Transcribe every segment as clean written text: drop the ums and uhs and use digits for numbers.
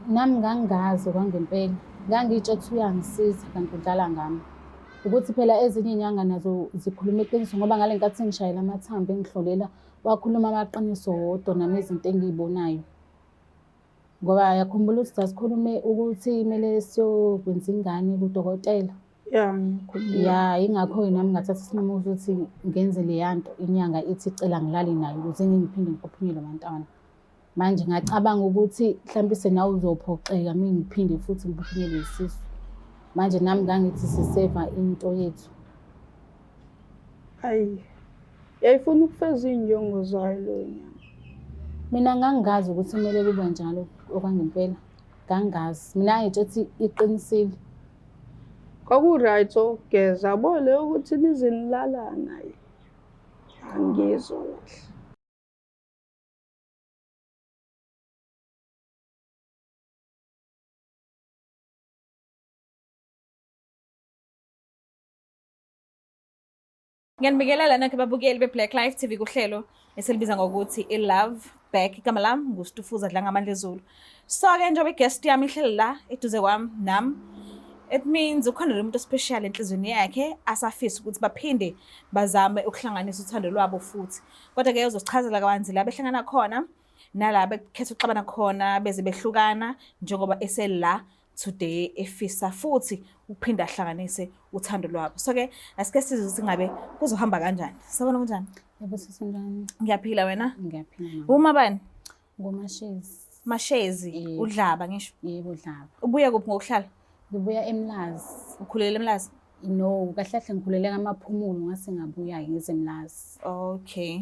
Nami ngangazi kwangempela. Ngangitsho kuthi uyangisiza kanti udlala ngami. Ukuthi phela ezinye iy'nyanga nazo zikhuluma iqiniso ngoba ngale nkathi ngishayela amathambo engihlolela wakhuluma amaqiniso wodwa nami izinto engiyibonayo. Ngoba yakhumbula ukuthi sasikhulume ukuthi kumele siyokwenza ingane kudokotela. Ya, yingakho-ke nami ngathatha isinqumo ukuthi ngenze leya nto inyanga ithi icela ngilale nayo ukuze ngiphinde ngiphuphunyelwe abantwana. Manje ngacabanga ukuthi mhlawumbe nawe uzophoxeka uma ngiphinde futhi ngiphuphunyelwe yisisu. Manje nami ngangithi siseva into yethu. Hayi, yayifuna ukufeza iy'njongo zayo leyo nyanga. Mina ngangazi ukuthi kumele kube njalo okwangempela. Ngangazi. Mina ngitsho ukuthi iqinisile. Kwaku-right okugeza, yabo leyo ukuthi nize nilala naye. Angizwa kahle. Ngiyanibikelela nonke babukeli be-Black Life TV kuhlelo esilibiza ngokuthi i-Love Back. Igama lami nguStufuza Dlangamandla Zulu. So-ke njengoba i-guest yami ihleli la eduze kwami nami, it means ukhona umuntu special enhlizweni yakhe asafisa ukuthi baphinde bazame ukuhlanganisa uthando lwabo futhi. Kodwa-ke uzosichazela kabanzi la behlangana khona nala bekhetha ukuxabana khona beze behlukana njengoba esela today efisa futhi uphinda ahlanganise uthando lwabo. So-ke asike sizwe ukuthi ngabe kuzohamba kanjani. Sabona kunjani? Yebo sesenjani? Ngiyaphila wena? Ngiyaphila. Uma bani? Ngomashezi. Mashezi, uDlaba ngisho. Yebo uDlaba. Ubuya kuphi ngokuhlala? Ngibuya eMlazi. Ukhulele eMlazi? No, kahle kahle ngikhulele kaMaphumulo ngase ngabuya-ke ngizeMlazi. Okay.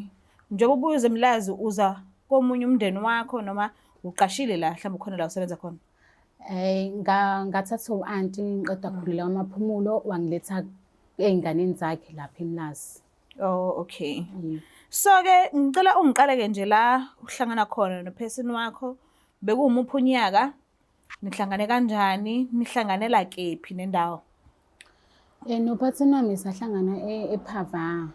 Njengoba ubuya uzeMlazi uza komunye umndeni wakho noma uqashile la mhlawumbe khona la usebenza khona? Ngathatha u-anti ngiqeda kukhulela kaMaphumulo wangiletha ey'nganeni zakhe lapha eMlazi. Oh, okay. So-ke ngicela ungiqale-ke nje la uhlangana khona nophesini wakho. Bekuwumuphi unyaka? Nihlangane kanjani? Nihlanganela kephi nendawo? Nophathini wami sahlangana ePhava.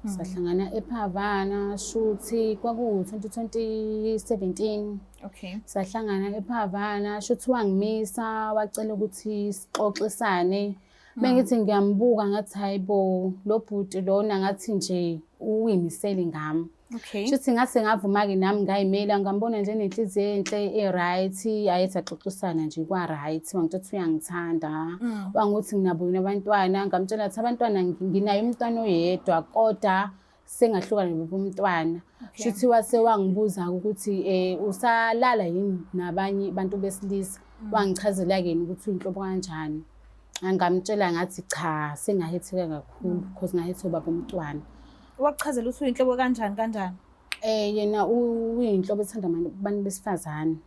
Sahlangana ePhavana shuthi kwaku-2017. Okay. Sahlangana ePhavana shuthi wangimisa wacela ukuthi sixoxisane. Bengithi ngiyambuka ngathi hayibo lo bhuti lona ngathi nje uyimisele ngami. Okay. Shuthi ngase ngavuma-ke nami ngayimela ngambona nje nenhliziyo enhle e-right, ayethi axoxisana nje kwa-right. Wangitshela uyangithanda. Wanguthi nginabo yini abantwana, ngamtshela ukuthi abantwana nginayo umntwana oyedwa kodwa sengahlukana nabo umntwana. Shuthi wase wangibuza ukuthi usalala yini nabanye abantu besilisa. Wangichazela-ke ukuthi uyinhlobo kanjani. Ngamtshela ngathi cha sengahetheka kakhulu because ngahethe ubaba umntwana. Wakuchazela ukuthi uyinhlobo kanjani? Yena uyinhlobo ethanda abantu besifazane.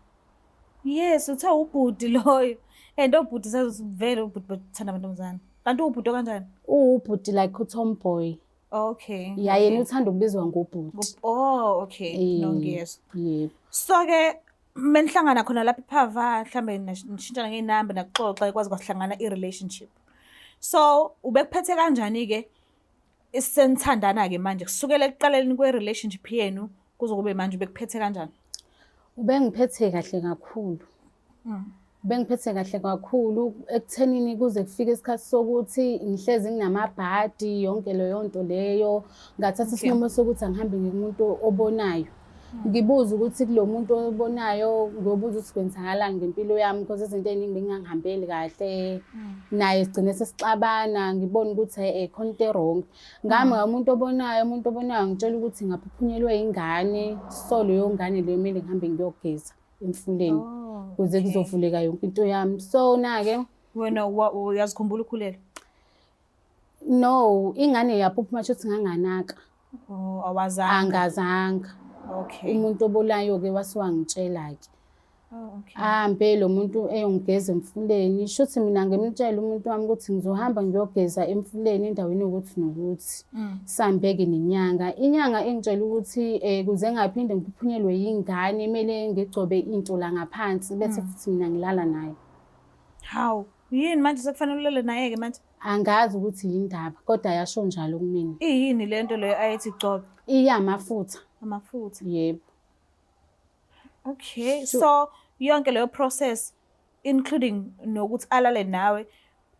Yes, uthe ubhuti loyo. And obhuti sazivele ubhuti bathanda amantombazane. Kanti ubhuti kanjani? Ubhuti like uTomboy. Okay. Ya yena uthanda ukubizwa ngobhuti. Oh, okay. No ngiyezwa. Yebo. So-ke menihlangana khona lapha ePhava mhlambe nishintshana ngeinamba nakuxoxa ikwazi kwasihlangana i-relationship. So ubekuphethe kanjani-ke senithandana-ke manje kusukela ekuqaleni kwe-relationship yenu kuze kube manje ubekuphethe kanjani? Ubengiphethe kahle kakhulu. Bengiphethe kahle kakhulu ekuthenini kuze kufike isikhathi sokuthi ngihlezi nginamabhadi yonke leyo nto leyo. Ngathatha isinqumo sokuthi angihambe ngumuntu obonayo. Ngibuza ukuthi kulo muntu obonayo ngiyobuza ukuthi kwenzakalani ngempilo yami because izinto ey'ningi bengingangihambeli kahle. Naye sigcine sesixabana ngibona ukuthi khona into wrong. Ngami umuntu obonayo ngitshela ukuthi ngaphuphunyelwe ingane. So leyo ngane leyo kumele ngihambe ngiyogeza emfuleni ukuze kuzovuleka yonke into yami. So na-ke wena uyazikhumbula ukhulelwe? No, ingane yaphuphuma shuthi nganganaka. Oh, awazange? Angazanga. Okay. Umuntu obolayo-ke wase wangitshela-ke. Oh, okay. Ahambe lo muntu eyongigeza emfuleni. Shuthi mina ngimtshela umuntu wami ukuthi ngizohamba ngiyogeza emfuleni endaweni yokuthi nokuthi. Sihambeke nenyanga. Inyanga engitshela ukuthi kuze ngaphinde ngiphuphunyelwe yingane kumele ngigcobe into la ngaphansi bese futhi mina ngilala naye. Hawu, yini manje sekufanele ulale naye-ke manje? Angazi ukuthi yindaba kodwa yasho njalo kumina. Iyini lento leyo ayethi igcobe? Iyamafutha. Amafutha? Yebo. Okay. So yonke leyo process including nokuthi alale nawe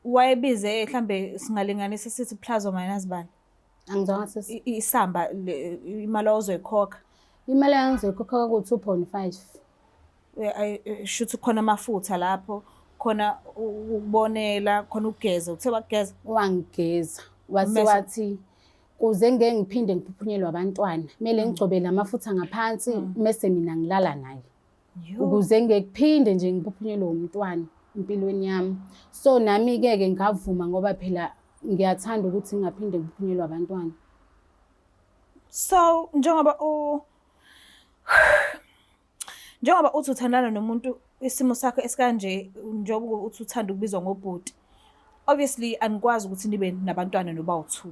wayebize mhlambe singalinganisa sithi plus or minus bani Angizwanga sisi. isamba imali ozoyikhokha Imali engizoyikhokha ku-2.5. shuthi khona amafutha lapho khona ukubonela khona ukugeza uthe wakugeza Wangigeza wathi kuze ngeke ngiphinde ngiphuphunyelwe abantwana kumele ngigcobe lamafutha ngaphansi mase mina ngilala naye ukuze ngekuphinde nje ngiphuphunyelwe umntwana empilweni yami. So nami-ke ngavuma ngoba phela ngiyathanda ukuthi ngingaphinde ngiphuphunyelwe abantwana. So njengoba uthi uthandana nomuntu isimo sakho esikanje njengoba uthi uthanda ukubizwa ngobhuti, obviously anikwazi ukuthi nibe nabantwana noba u2.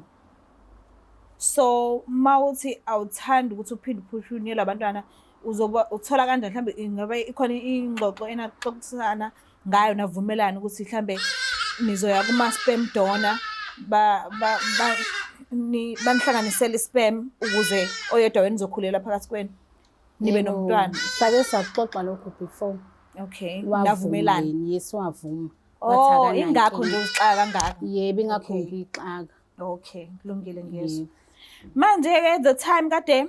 So mawuthi awuthandi ukuthi uphinde uphushunye labantwana uzoba uthola kanjani mhlambe ingabe ikhona ingxoxo enaxoxisana ngayo navumelana ukuthi mhlambe nizoya kuma sperm donor banihlanganisele ispam ukuze oyedwa wenu uzokhulela phakathi kwenu nibe nomntwana. Sake saxoxa lokho before. Okay, navumelana. Yes, wavuma. Ingakho nje uzixaka kangaka. Yebo, ingakho ngixaka. Okay, kulungile ngiyezwa. Manje-ke the time kade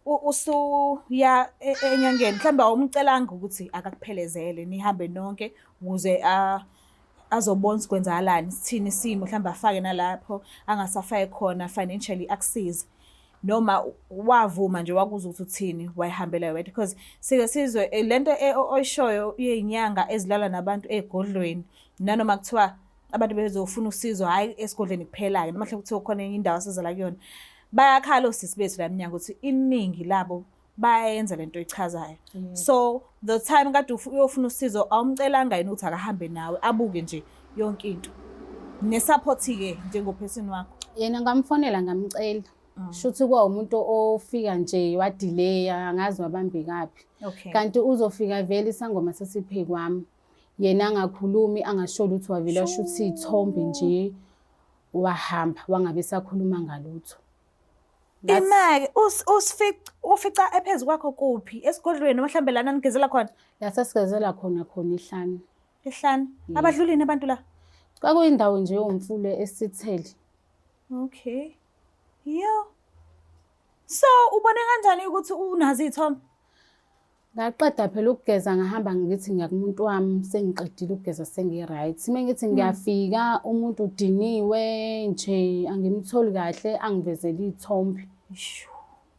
usuya enyangeni mhlawumbe awumcelanga ukuthi akakuphelezele nihambe nonke ukuze azobona ukwenzakalani sithini isimo mhlawumbe afake nalapho angasafaki khona financially akusize noma wavuma nje wakuza ukuthi uthini wayihambela wedwa because sike sizwe lento oyishoyo yezinyanga ezilala nabantu egodlweni nanoma kuthiwa abantu bezofuna usizo hayi esigodlweni kuphela ke noma mhlawumbe kuthiwa khona enye indawo asizala kuyona bayakhala osisi bethu la minyango ukuthi iningi labo bayenza lento oyichazayo. So the time kade uyofuna usizo awumcelanga yini ukuthi akahambe nawe abuke nje yonke into nesupport-ke njengophesini wakho? Yena ngamfonela ngamcela shuthi kwa umuntu ofika nje wadelaya angazi wabambe kaphi. Kanti uzofika vele isangoma sesiphe kwami yena angakhulumi angasholo ukuthi wavela shuthi ithombe nje wahamba wangabe sakhuluma ngalutho. Imake ufica ephezulu kwakho kuphi esigodlweni noma mhlambe lana nigezela khona? La sasigezela khona Ihlanu. Ihlanu? Abadlulini abantu la? Kwakuyindawo nje yomfule esithele. Okay. Yo. So ubone kanjani ukuthi unazi ithombe? Ngaqeda phela ukugeza ngahamba ngithi ngiyakumuntu wami sengiqedile ukugeza sengi-right. Mengithi ngiyafika umuntu udiniwe nje angimtholi kahle angivezele ithombe.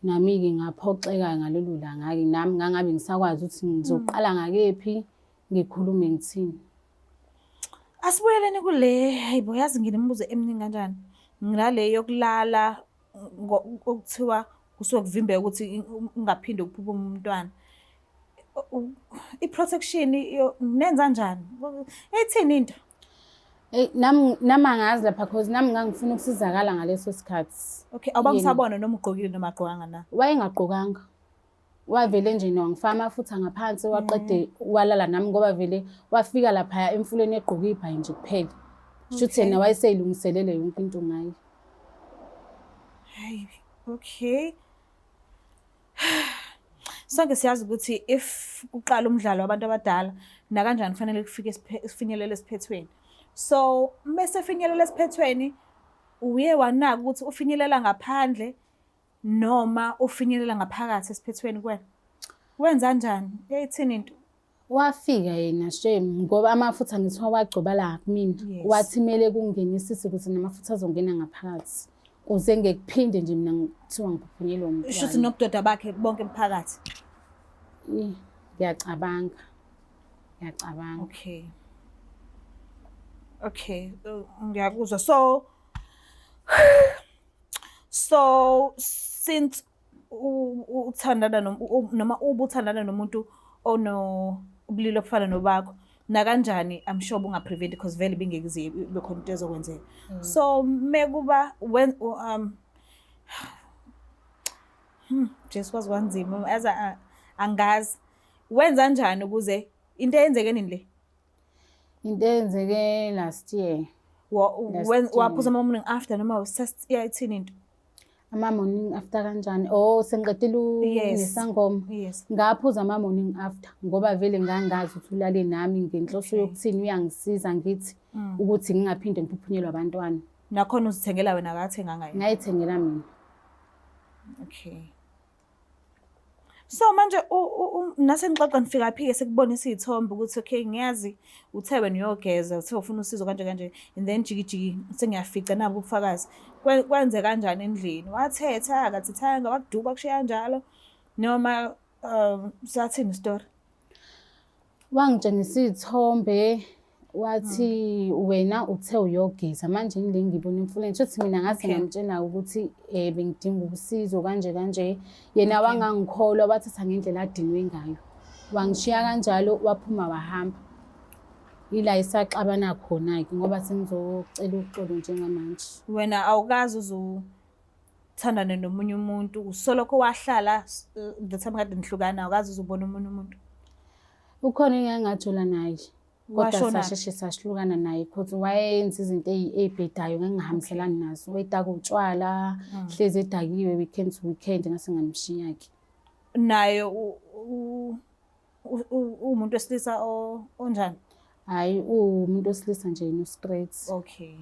Nami-ke ngaphoxeka ngalolu langa-ke nami ngangabe ngisakwazi ukuthi ngizoqala ngakephi ngikhulume ngithini. Asibuyeleni kule hayibo yazi nginemibuzo eminingi kanjani. Ngilale yokulala okuthiwa kusuke kuvimbeka ukuthi ungaphinde ukuphupha umntwana. I-protection nenza kanjani? Ethini into? Nami angazi lapha because nami ngangifuna ukusizakala ngaleso sikhathi. Okay, awubangisabona noma ugqokile noma agqokanga na? Wayengagqokanga. Wavele nje nongifaka amafutha ngaphansi waqede walala nami ngoba vele wafika lapha emfuleni egqoka ibhayi nje kuphela. Shuthi yena wayeseyilungiselele yonke into ngayo. Hey, okay. Sonke siyazi ukuthi if uqala umdlalo wabantu abadala na kanjani kufanele kufike sifinyelele esiphethweni. So mase finyelela esiphethweni uye wanaka ukuthi ufinyelela ngaphandle noma ufinyelela ngaphakathi esiphethweni kwena. Wenza kanjani? Ethini into? Wafika yena shame ngoba amafutha ngithiwa wagcoba la kumina. Wathi mele kungenisise ukuthi namafutha azongena ngaphakathi. Kuze ngekuphinde nje mina ngithiwa ngiphunyelwe umntwana. Shuthi nobudoda bakhe bonke emphakathi. Ngiyacabanga. Okay, ngiyakuzwa. So since uthandana noma ubuthandana nomuntu ubulili obufana nobakho na kanjani I'm sure bungaprevent because vele bingeke bekhona into ezokwenzeka. So mekuba when just was wanzima as angazi wenza kanjani ukuze into eyenzeke nini le? Into eyenzeke last year. Waphuza morning after noma ithini into? Ama-morning after kanjani? Oh, sengiqedile Yes. nesangoma. Yes. Ngaphuza ama-morning after ngoba vele ngangazi ukuthi ulale nami ngenhloso Okay. yokuthini uyangisiza ngithi ukuthi ngingaphinde ngiphuphunyelwe abantwana. Nakhona uzithengela wena akathenga ngayo. Ngayithengela mina. Okay. So manje nase ngixoxa nifika phi-ke sekubonisa iy'thombe ukuthi okay ngiyazi uthe wena uyogeza uthe ufuna usizo kanje kanje and then jikijiki sengiyafica nabo ubufakazi. Kwenze kanjani endlini? Wathetha akathethanga wakuduba kushiya kanjalo noma sathini story? Wangitshengisa iy'thombe wathi wena uthe uyogeza manje ngile ngibona emfuleni shothi mina ngase ngamtshela ukuthi bengidinga usizo kanje kanje yena wangangikholwa wathatha ngendlela adinwe ngayo wangishiya kanjalo waphuma wahamba ila isaxabana khona ke ngoba sengizocela uxolo njengamanje. Wena awukazi uzuthandana nomunye umuntu usoloko wahlala the time kade nihlukana awukazi uzubona omunye umuntu? Ukhona engangajula naye kodwa Washona? sasheshe sahlukana naye because wayenza izinto ey'bhedayo ngangihambiselani nazo wayetaka utshwala hlezi edakiwe weekend to weekend ngase ngamshiya-ke. Naye umuntu wesilisa onjani? Hhayi uwumuntu wesilisa nje no-straight. Okay.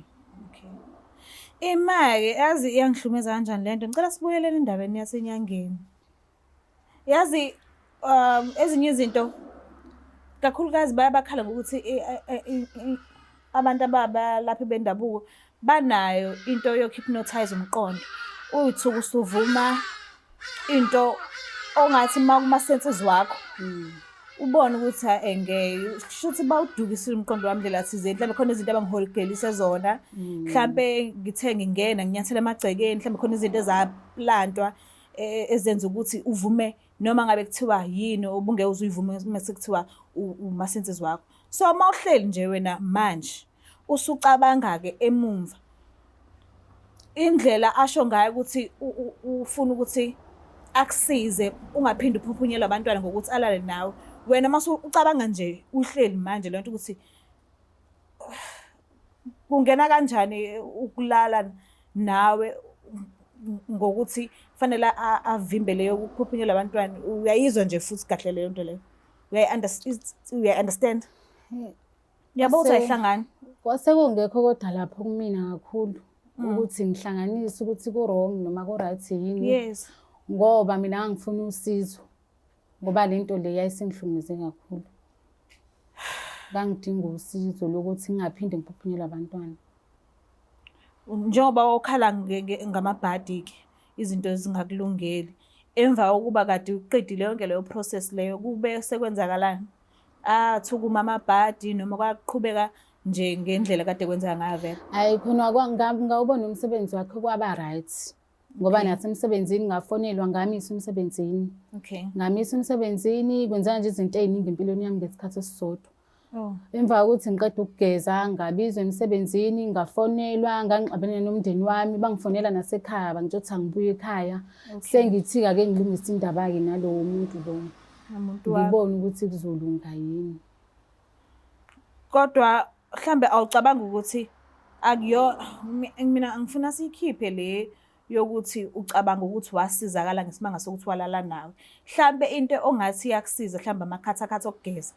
Ima-ke yazi iyangihlumeza kanjani le nto. Ngicela sibuyeleni endabeni yasenyangeni. Yazi ezinye izinto kakhulukazi bayabakhala ngokuthi abantu abalaphi bendabuko banayo into yokuhypnotize umqondo. Uyithuka usuvuma into ongathi kuma-senses wakho ubone ukuthi ngeke shuthi bawudukisile umqondo wami ndlela thizeni. Mhlawumbe khona izinto abangiholigelise zona mhlampe ngithe ngingena nginyathela emagcekeni mhlawumbe khona izinto ezaplantwa ezenza ukuthi uvume noma ngabe kuthiwa yini obungeke uzuyivume mase kuthiwa uma-senses wakho. So uma uhleli nje wena manje usucabanga-ke emumva indlela asho ngayo ukuthi ufuna ukuthi akusize ungaphinde uphuphunyelwe abantwana ngokuthi alale nawe. Wena mase ucabanga nje uhleli manje lento ukuthi kungena kanjani ukulala nawe ngokuthi fanele avimbe leyo ukuphuphunyelwa abantwana. Uyayizwa nje futhi kahle leyo nto leyo. Uya-understand? Yabo uzayihlangana. Kwase kungekho kodwa lapho kumina kakhulu ukuthi ngihlanganise ukuthi ku-wrong noma ku-right yini. Yes. Ngoba mina ngangifuna usizo ngoba lento le yayisengihlukumeze kakhulu. Ngangidinga usizo lokuthi ngingaphinde ngiphuphunyelwe abantwana. Njengoba wakhala ngamabhadi-ke izinto zingakulungeli emva kokuba kade uqedile yonke leyo process leyo kube sekwenzakalani? Athukuma amabhadi noma kwaqhubeka nje ngendlela kade kwenzeka ngayo vele? Hayi khona ngawubona umsebenzi wakhe kwaba right ngoba nathi emsebenzini ngafonelwa ngamisa emsebenzini. Okay. Ngamisa emsebenzini kwenzeka nje izinto ey'ningi empilweni yami ngesikhathi esisodwa. Oh. Emva kokuthi ngiqeda ukugeza ngabizwa emsebenzini ngafonelwa ngangixabene nomndeni wami bangifonela nasekhaya bangitsho ngibuye ekhaya. Sengithi ake ngilungise indaba-ke nalowo muntu lo ngibone ukuthi kuzolunga yini. Kodwa mhlambe awucabanga ukuthi mina ngifuna siyikhiphe le yokuthi ucabanga ukuthi wasizakala ngesimanga sokuthi walala nawe. Mhlambe into ongathi iyakusiza mhlambe amakhathakhatha okugeza.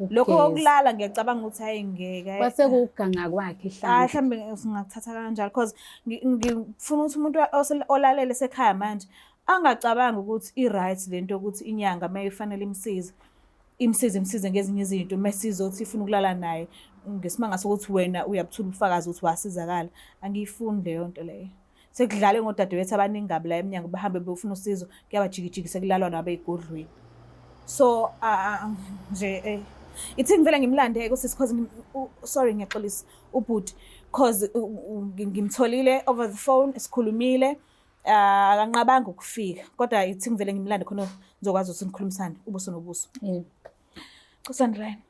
Lokho kokulala ngiyacabanga ukuthi hayi ngeke. Kwase kuganga kwakhe Mhlambe singakuthatha kanjalo because ngifuna ukuthi umuntu olalele esekhaya manje angacabanga ukuthi i-right lento ukuthi inyanga mayifanele imsize ngezinye izinto mesizothi ifuna ukulala naye ngesimanga sokuthi wena uyabuthula ubufakazi ukuthi wasizakala. Angiyifuni leyo nto leyo. Sekudlale ngodadewethu abaningi ngabe la eminyango bahambe befuna usizo kuyabajikijiki sekulalwa nabo ey'godlweni. So nje ithi ngivela ngimlande kusisi cause sorry ngiyaxolisa ubhuti cause ngimtholile over the phone esikhulumile akanqabanga ukufika kodwa ithi ngivele ngimlande khona ngizokwazi ukuthi ngikhulumisane ubuso nobuso. Kusandrine.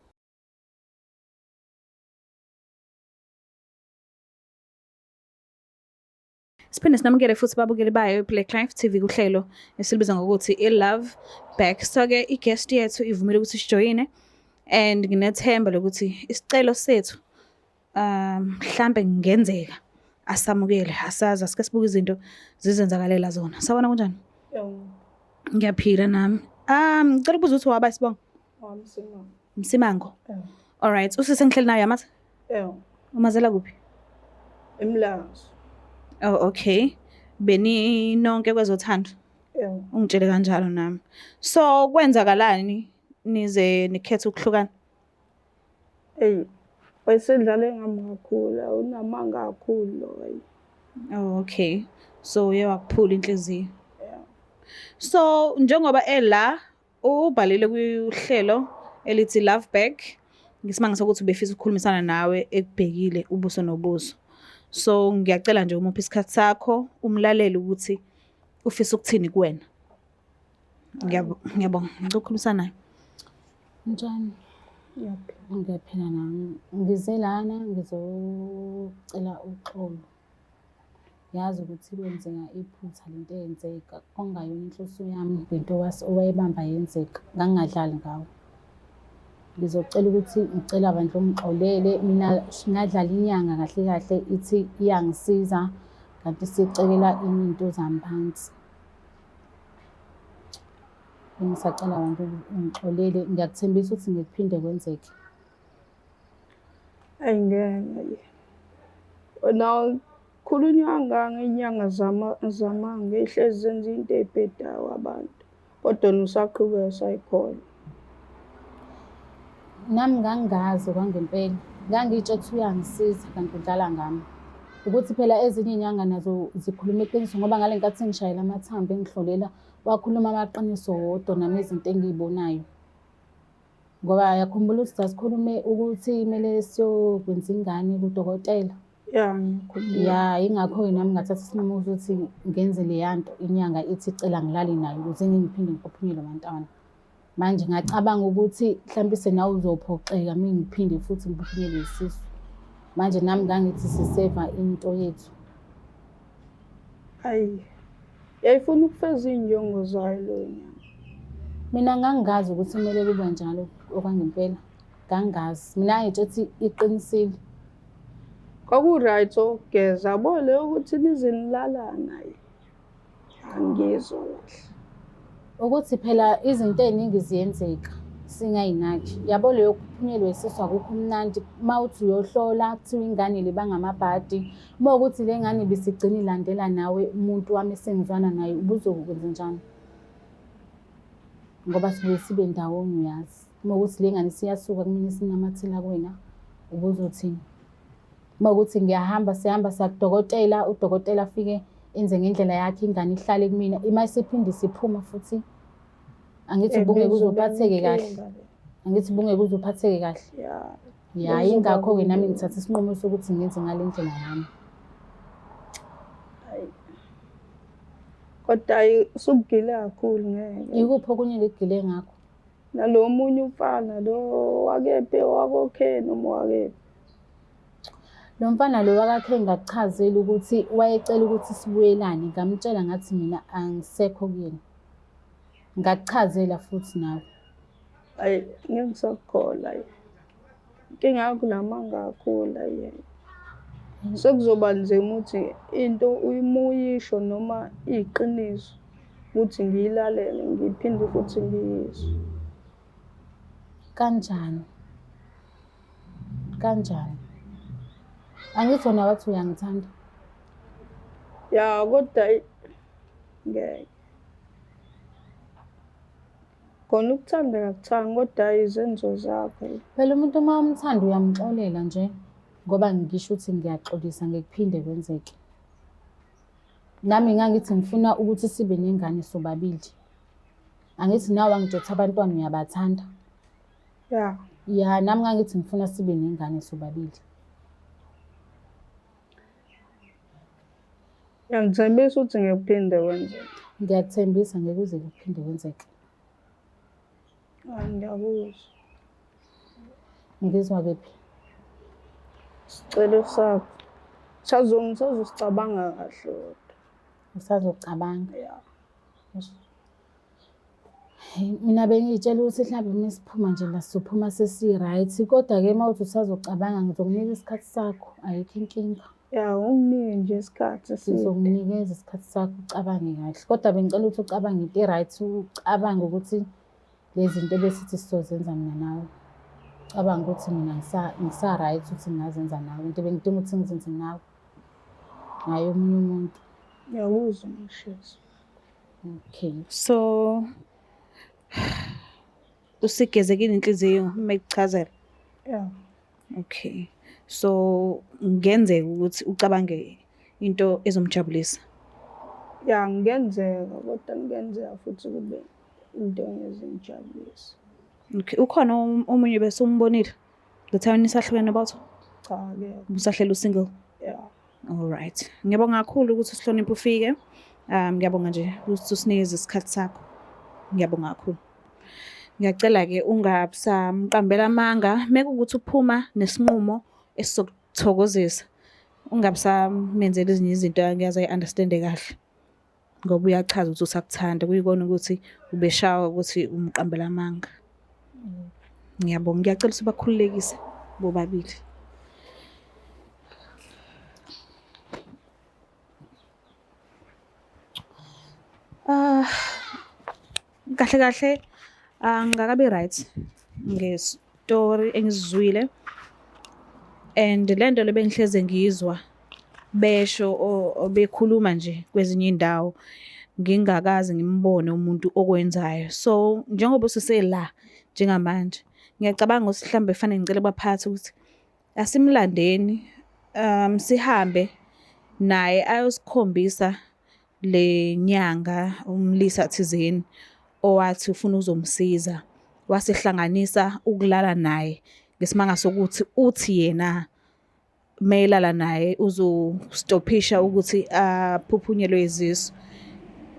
Siphinde sinamukele futhi babukeli bayo iBlack Life TV kuhlelo esilibiza ngokuthi i-Love Back. So-ke i-guest yethu ivumile ukuthi sijoyine and nginethemba lokuthi isicelo sethu mhlambe kungenzeka asamukele, asazi, asike sibuke izinto zizenzakalela zona. Sawona kunjani? Ngiyaphila nami. Ngicela ukubuza ukuthi waba Sibongo? Msimango. Alright, usise ngihleli nayo yamazi? Umazela kuphi? Emlazi. Oh, okay. Beni nonke kwezothando? Ungitshele kanjalo nami. So kwenzakalani nize nikhethe ukuhlukana? Wayesedlale ngami kakhulu, unamanga kakhulu lo. Oh, okay. So uye wakuphula inhliziyo. So njengoba ela ubhalile kuhlelo elithi Love Back, ngisimanga sokuthi ubefisa ukukhulumisana nawe ekubhekile ubuso nobuso. So ngiyacela nje umuphi isikhathi sakho umlaleli ukuthi ufisa ukuthini kuwena. Ngiyabonga. Ngicela ukukhulumisana naye. Njani? Ngiyaphila nami. Ngize lana ngizocela uxolo. Yazi ukuthi kwenzeka iphutha lento eyenzeka kungayona inhloso yami lento owayebamba yenzeka ngangingadlali ngawo. Ngizocela ukuthi ngicela abantu ngixolele mina ngadlala inyanga kahle kahle ithi iyangisiza kanti sicelela into zami phansi. Ngisacela abantu ngixolele, ngiyakuthembisa ukuthi ngikuphinde kwenzeke. Ngeke. Now khulunywa ngeinyanga zamanga ihlezi zenza into ebhedayo abantu. Kodwa usaqhubeka sayikhona. Nami ngangazi kwangempela. Ngangitshe ukuthi uyangisiza kanti udlala ngami. Ukuthi phela ezinye inyanga nazo zikhuluma iqiniso ngoba ngale nkathi ngishayela amathambo engihlolela wakhuluma amaqiniso wodwa nami izinto engiyibonayo. Ngoba yakhumbula ukuthi sasikhulume ukuthi kumele siyokwenza ingane kudokotela. Ya, ingakho-ke nami ngathatha isinqumo ukuthi ngenze leya nto inyanga ithi icela ngilale nayo ukuze ngiphinde ngiphunyelwe abantwana. Manje ngacabanga ukuthi mhlawumbe nawe uzophoxeka mina ngiphinde futhi ngiphunyelwe isisu. Manje nami ngangithi siseva into yethu. Yayifuna ukufeza iy'njongo zayo lo nyanga. Mina ngangazi ukuthi kumele kube njalo okwangempela. Ngangazi. Mina ngitshela iqinisile. Kwaku-right okugeza, yabo leyo ukuthi nize nilala naye. Angizwa kahle. Ukuthi phela izinto ey'ningi ziyenzeka singayinaki. Yabo leyo kuphunyelwe isisu akukho mnandi. Uma uthi uyohlola kuthiwa ingane le bangamabhadi. Uma ukuthi le ngane ibisigcina ilandela nawe umuntu wami esengizwana naye ubuzokwenza njani? Ngoba sibuye sibe ndawonye uyazi. Uma ukuthi le ngane siyasuka kumina sinamathela kuwena ubuzothini? Uma ukuthi ngiyahamba sihamba sakudokotela, udokotela afike enze ngendlela yakhe ingane ihlale kumina. Ima isiphinde siphuma futhi. Angithi ubungeke uzophatheke kahle. Angithi ubungeke uzophatheke kahle. Ya, ingakho-ke nami ngithatha isinqumo sokuthi ngenze ngale ndlela yami. Kodwa usubugile kakhulu ngeke. Ikuphi okunye ngigile ngakho? Nalo munye umfana lo wakephi wakokhe noma wakephi? Lo mfana lo wakakhe ngakuchazela ukuthi wayecela ukuthi sibuyelane. Ngamtshela ngathi mina angisekho kuyena. Ngakuchazela futhi nawe. Ngeke ngisakukhola. Inkinga yakho lamanga kakhulu yena. Sekuzoba nzima ukuthi into uyisho noma iqiniso ukuthi ngiyilalele ngiphinde futhi ngiyizwe. Kanjani? Angithi wena wathi uyangithanda? Ya, kodwa ngeke. Khona ukuthanda kakuthanga kodwa izenzo zakho. Phela umuntu uma umthanda uyamxolela nje ngoba ngisho ukuthi ngiyaxolisa ngekuphinde kwenzeke. Nami ngangithi ngifuna ukuthi sibe nengane sobabili. Angithi nawe angijotha abantwana uyabathanda. Ya, nami ngangithi ngifuna sibe nengane sobabili. Ngiyangithembisa ukuthi ngekuphinde kwenzeke. Ngiyakuthembisa ngeke kuze kuphinde kwenzeke. Ngiyakuzwa. Ngizwa kephi? Sicelo sakho. Ngisazosicabanga kahle. Usazocabanga? Mina bengiyitshela ukuthi mhlawumbe uma siphuma nje la sizophuma sesi-right. Kodwa-ke uma uthi usazocabanga ngizokunika isikhathi sakho. Ayikho inkinga. Ya unginike nje isikhathi eside. Sizokunikeza isikhathi sakho ucabange kahle. Kodwa bengicela ukuthi ucabange into e-right, ucabange ukuthi lezi zinto ebesithi sizozenza mina nawe. Ucabange ukuthi mina ngisa-right ukuthi ngingazenza nawe. Into bengidinga ukuthi ngizenze nawe, ngaye omunye umuntu. Ngiyakuzwa mshezi. Okay. So usigezekile inhliziyo uma ekuchazela. Ya. Okay. So ngenzeka ukuthi ucabange into ezomjabulisa. Ya ngenzeka kodwa ngenzeka futhi kube into engezingijabulisa. Okay. Ukhona omunye bese umbonile the time nisahlukene about? Cha ke. Usahlela usingle? Ya. All right. Ngiyabonga kakhulu ukuthi usihloniphe ufike. Ngiyabonga nje ukuthi usinikeze isikhathi sakho. Ngiyabonga kakhulu. Ngiyacela ke ungabisamqambela amanga mekuthi uphuma nesinqumo esizokuthokozisa. Ungabisamenzela ezinye izinto angeze ayi-understande kahle. Ngoba uyachaza ukuthi usakuthanda kuyikona ukuthi ubeshawa ukuthi umqambela amanga. Ngiyabonga, ngiyacela ukuthi bakhululekise bobabili. Kahle kahle angakabi right ngestory engizizwile, and lento le bengihleze ngizwa besho bekhuluma nje kwezinye indawo ngingakazi ngimbone umuntu okwenzayo. So njengoba usisela njengamanje ngiyacabanga ukuthi mhlambe kufanele ngicela abaphathi ukuthi asimlandeni, sihambe naye ayosikhombisa le nyanga umlisa thizeni owathi ufuna uzomsiza, wasihlanganisa ukulala naye ngesimanga sokuthi uthi yena mayelala naye uzostopisha ukuthi aphuphunyelwe izisu.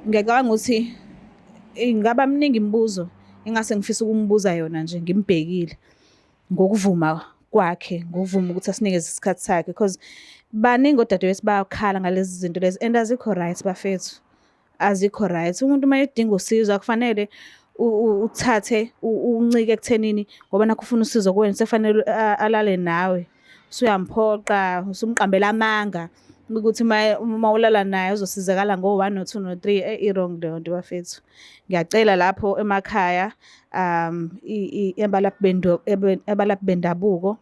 Ngiyacabanga ukuthi ingaba mningi imibuzo engase ngifisa ukumbuza yona nje ngimbhekile ngokuvuma kwakhe, ngokuvuma ukuthi asinikeze isikhathi sakhe, because baningi odadewethu bayakhala ngalezi zinto lezi and azikho right bafethu, azikho right. Umuntu uma edinga usizo akufanele uthathe uncike ekuthenini ngoba nakho ufuna usizo kuwena sekufanele alale nawe, usuyamphoqa, usumqambela amanga ukuthi uma ulala naye uzosizakala ngo-1 no-2 no-3. I-wrong leyo nto bafethu. Ngiyacela lapho emakhaya abalaphi bendabuko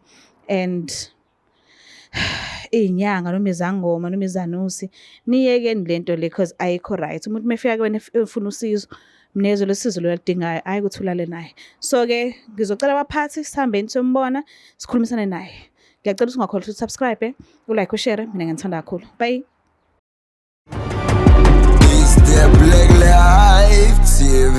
and iy'nyanga noma izangoma noma izanusi, niyekeni lento le because ayikho right. Umuntu mefika kuwena efuna usizo mnezwe lesizo lo alidingayo, hayi ukuthi ulale naye. So-ke ngizocela abaphathi sihambeni siyombona sikhulumisane naye. Ngiyacela ukuthi ungakhohlwa ukusubscribe, ulike, ushare. Mina ngiyithanda kakhulu. Bye. Is der Black Life TV?